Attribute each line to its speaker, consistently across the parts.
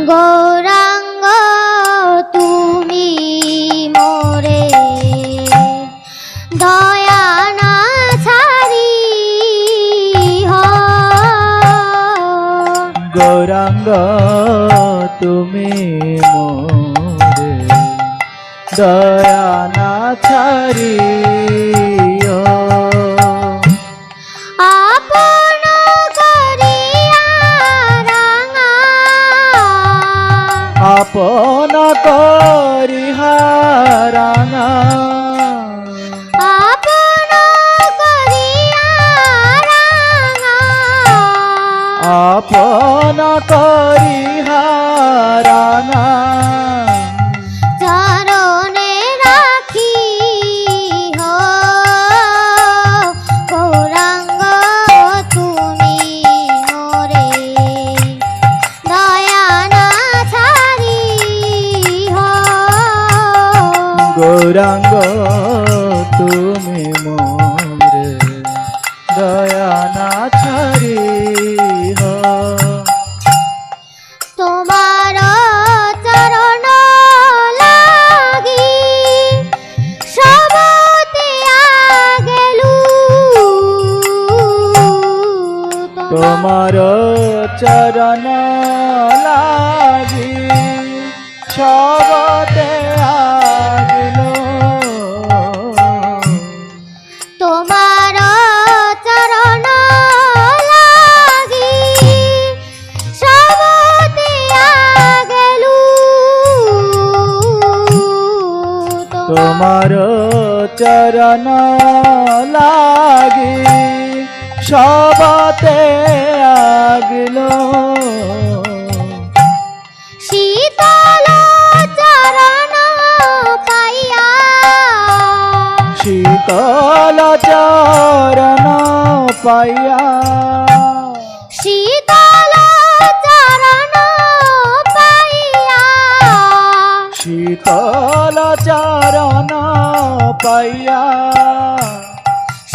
Speaker 1: গৌরাঙ্গ তুমি মোরে দয়া না ছাড়ি
Speaker 2: গৌরাঙ্গ তুমি মোরে দয়া না ছাড়ি
Speaker 1: আপন করিয়া রাঙা
Speaker 2: আপন করিহা রাঙা
Speaker 1: আপন করিয়া রাঙা
Speaker 2: আপন করিহা রাঙা
Speaker 1: চরণে রাখি হো গৌরাঙ্গ তুমি মোরে দয়া না ছাড়ি হো
Speaker 2: গৌরাঙ্গ তুমি মোরে দয়া না ছাড়ি
Speaker 1: তোমার চরণ লাগি সবতে আগেলু
Speaker 2: তোমার চরণ লাগি সবতে আগিল
Speaker 1: তোমার চরণ লাগি সবতে আগেলু
Speaker 2: তোমার চরণ লাগি সবতে আগিল
Speaker 1: শীতল চরণ পাইয়া
Speaker 2: শীতল চরণ পাইয়া
Speaker 1: শীতল চরণ পাইয়া
Speaker 2: শীতল চরণ পাইয়া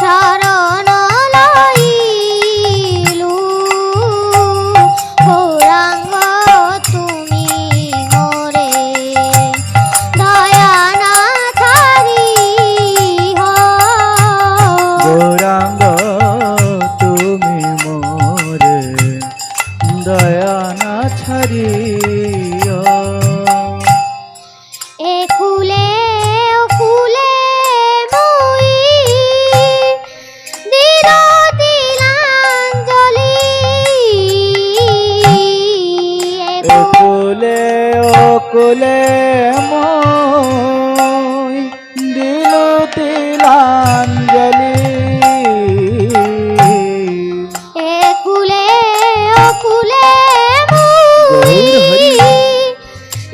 Speaker 1: শরণ লইলু গৌরাঙ্গ তুমি মোরে দয়া না ছাড়ি হো
Speaker 2: গৌরাঙ্গ তুমি মোরে দয়া না ছাড়িও
Speaker 1: একুলে ওকুলে মুই দিল তিলাঞ্জলি
Speaker 2: একুলে ওকুলে মই দিল তিলাঞ্জলি
Speaker 1: একুলে ওকুলে মুই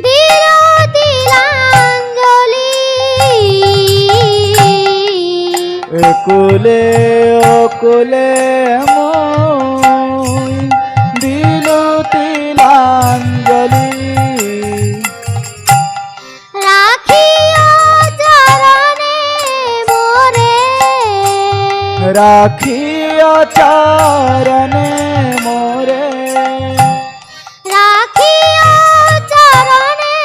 Speaker 1: দিল তিলাঞ্জলি
Speaker 2: একুলে ওকুলে মই দিল তিলাঞ্জলি
Speaker 1: রাখিও চরণে মোরে
Speaker 2: রাখিও চরণে মোরে
Speaker 1: রাখিও চরণে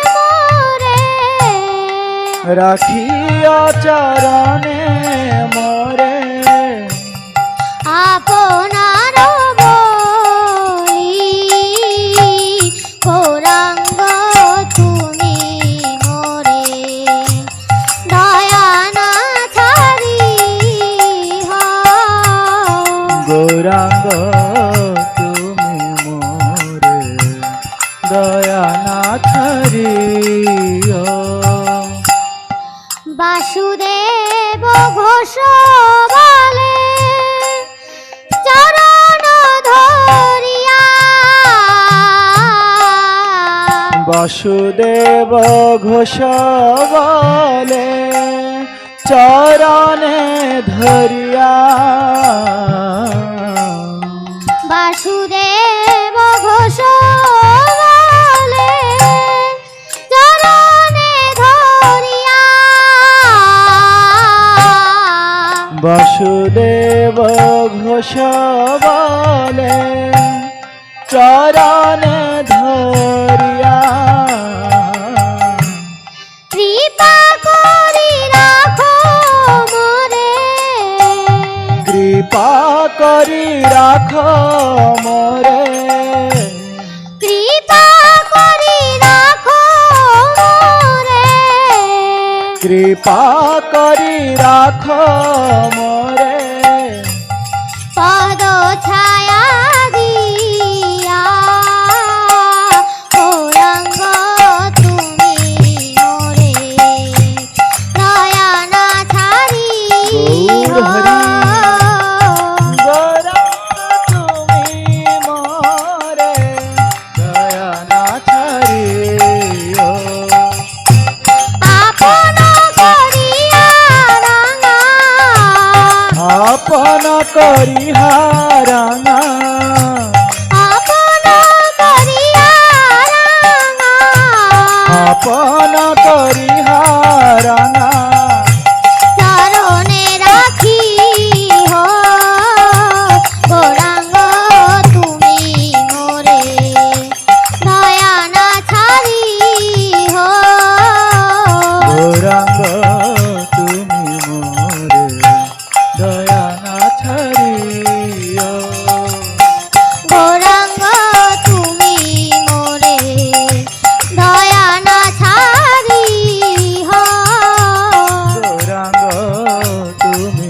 Speaker 1: মোরে
Speaker 2: রাখিও চরণে মোরে
Speaker 1: আপনার বলি গৌরাঙ্গ তুমি মোরে দয়া না ছাড়ি হো
Speaker 2: গৌরাঙ্গ তুমি মোরে দয়া না ছাড়িও
Speaker 1: বাসুদেব ঘোষ বলে চরণ ধরিয়া
Speaker 2: বাসুদেব ঘোষ বলে চরণে ধরিয়া
Speaker 1: বাসুদেব ঘোষ বলে চরণে ধরিয়া
Speaker 2: বাসুদেব ঘোষ বলে চরণে ধরিয়া করি রাখ মোরে
Speaker 1: কৃপা করি রাখো মোরে
Speaker 2: কৃপা করি রাখ মোরে
Speaker 1: পদ ছায়া দিয়া গৌরাঙ্গ তুমি মোরে দয়া না ছাড়ি
Speaker 2: গৌর হরি গৌরা তুমি মোরে দয়া না ছাড়িও
Speaker 1: আপন করিয়া রাঙা
Speaker 2: আপন করি হারানা
Speaker 1: আপন করিয়া রাঙা
Speaker 2: আপন করি হারানা
Speaker 1: চরণে রাখি হো গৌরাঙ্গ তুমি মোরে দয়া না ছাড়ি হো
Speaker 2: গৌরাঙ্গ তুমি মোরে দয়া না ছাড়িও
Speaker 1: গৌরাঙ্গ তুমি মোরে দয়া না ছাড়ি হো
Speaker 2: গৌরাঙ্গ তুমি